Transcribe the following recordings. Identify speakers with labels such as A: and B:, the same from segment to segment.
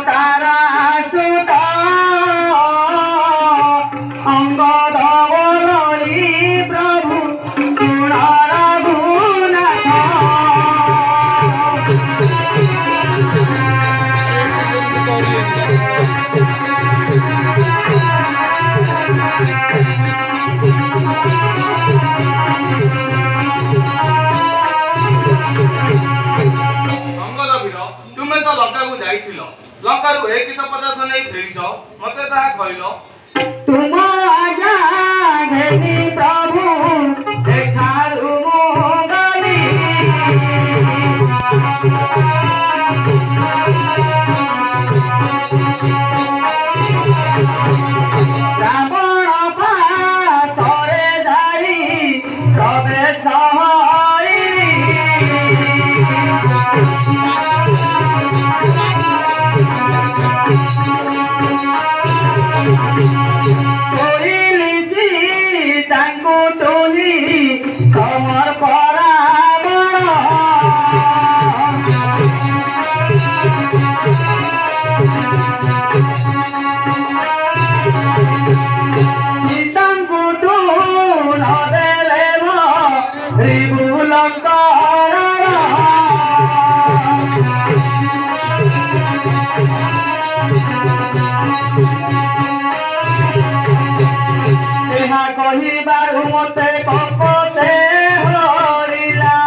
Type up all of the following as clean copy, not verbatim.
A: तारा सुत अंग धवलई प्रभु सुण रघुनाथ।
B: तुमे तो लंका को जाइथिल लंका रु एक किस पदार्थ नहीं फेरीच मते ताहा कहलो।
A: तुम आज्ञा घेनी प्रभु एठारु गली रावण पासरे जाई प्रवेश समर परामर सीतांकु तू न देले रिभु लंकार ଏହା କହିବାରୁ ମତେ କପତେ ହରିଲା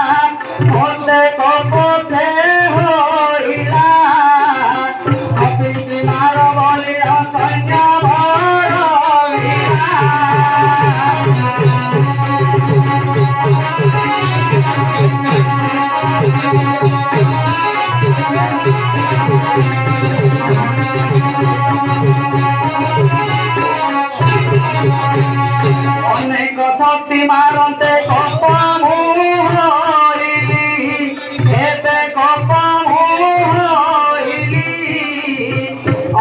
A: ମତେ କପତେ ହରିଲା ଅପିତି ମାର ବଲିର ସୈନ୍ୟ ଭରମିଲା। अनेक शक्ति मारते कप मुहइली एते कप मुहइली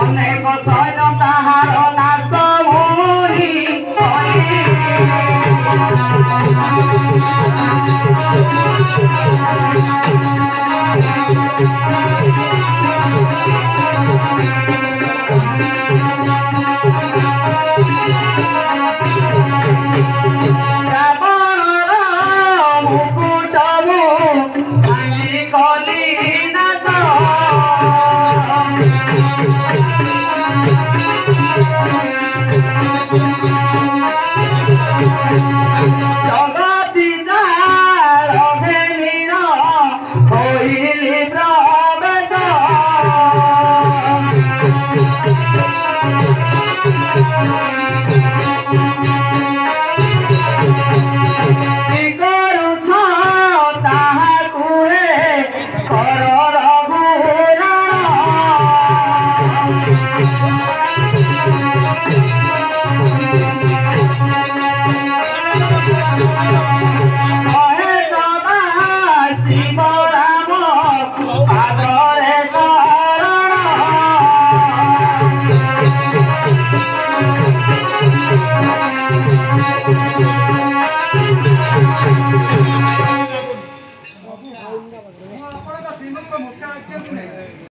A: अनेक सैन्य ताहार नाश मुहि मुकुटमु भांगी कली नाश